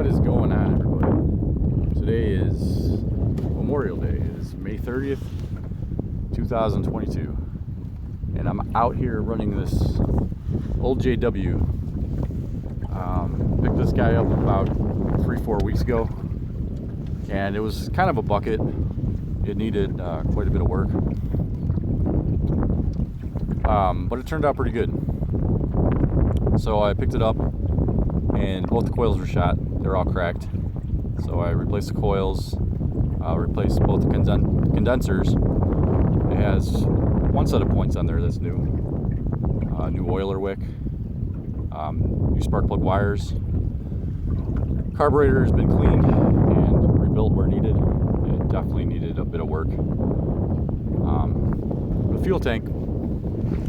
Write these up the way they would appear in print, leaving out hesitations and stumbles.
What is going on, everybody? Today is Memorial Day. It is May 30th, 2022. And I'm out here running this old JW. Picked this guy up about 3-4 weeks ago. And it was kind of a bucket. It needed quite a bit of work. But it turned out pretty good. So I picked it up and both the coils were shot. They're all cracked. So I replaced the coils, replaced both the condensers. It has one set of points on there that's new. New oiler wick, new spark plug wires. Carburetor has been cleaned and rebuilt where needed. It definitely needed a bit of work. The fuel tank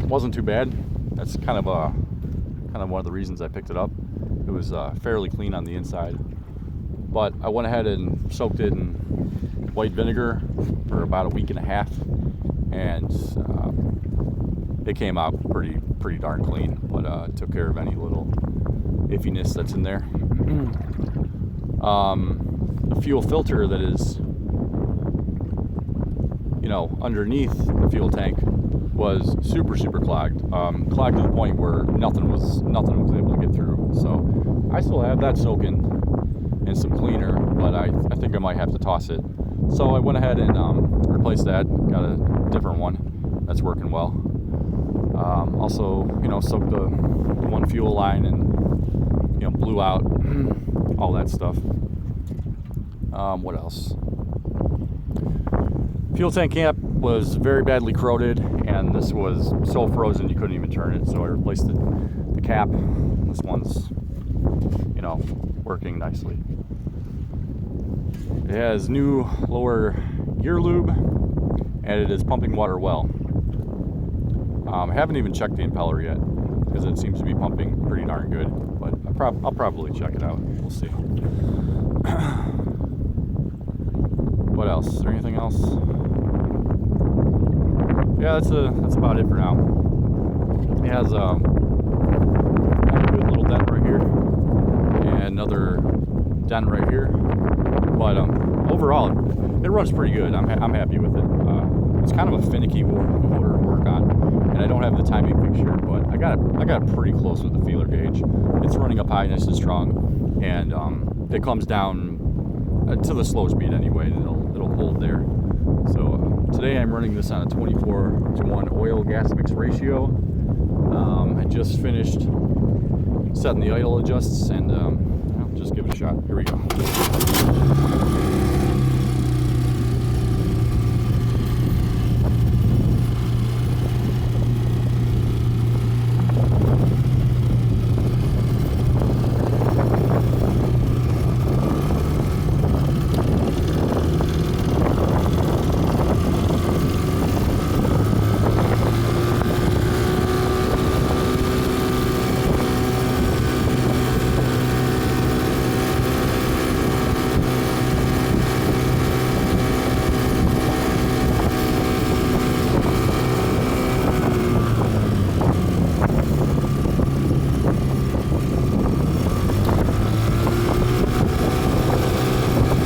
wasn't too bad. That's kind of one of the reasons I picked it up. It was fairly clean on the inside, but I went ahead and soaked it in white vinegar for about a week and a half, and it came out pretty darn clean. But it took care of any little iffiness that's in there. The fuel filter that is, underneath the fuel tank was super clogged. Clogged to the point where nothing was able to get through. So I still have that soaking in some cleaner, but I think I might have to toss it. So I went ahead and replaced that. Got a different one that's working well. Also, soaked the one fuel line and blew out all that stuff. What else? Fuel tank cap was very badly corroded, and this was so frozen you couldn't even turn it. So I replaced the cap. This one's, working nicely. It has new lower gear lube, and it is pumping water well. I haven't even checked the impeller yet because it seems to be pumping pretty darn good. But I'll probably check it out. We'll see. What else? Is there anything else? Yeah, that's about it for now. It has a good little dent right here and another dent right here. But overall, it runs pretty good. I'm happy with it. It's kind of a finicky motor to work on, and I don't have the timing fixture, but I got it pretty close with the feeler gauge. It's running up high, nice and strong, and it comes down to the slow speed anyway. It'll hold there. So today I'm running this on a 24:1 oil gas mix ratio. I just finished setting the idle adjusts, and I'll just give it a shot. Here we go.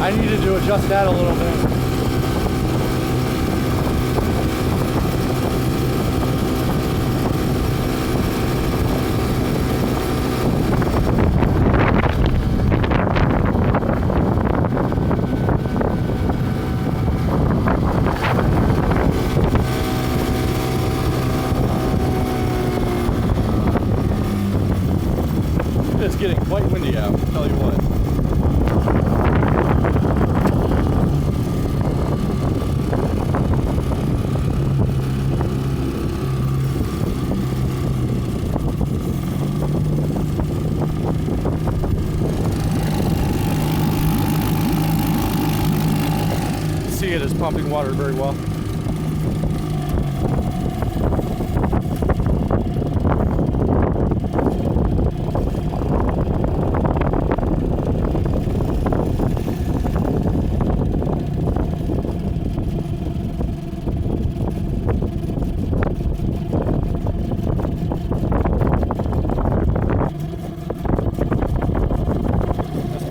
I needed to adjust that a little bit. It's getting quite windy out, I'll tell you what. See, it is pumping water very well.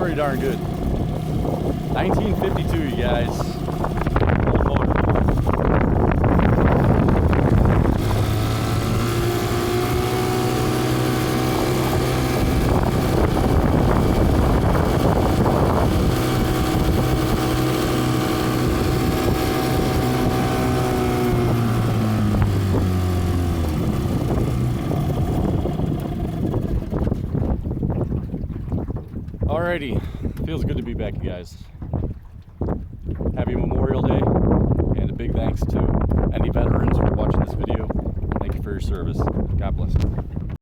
pretty darn good. 1952, you guys. Old motor. Alrighty, feels good to be back, you guys. Happy Memorial Day, and a big thanks to any veterans who are watching this video. Thank you for your service. God bless.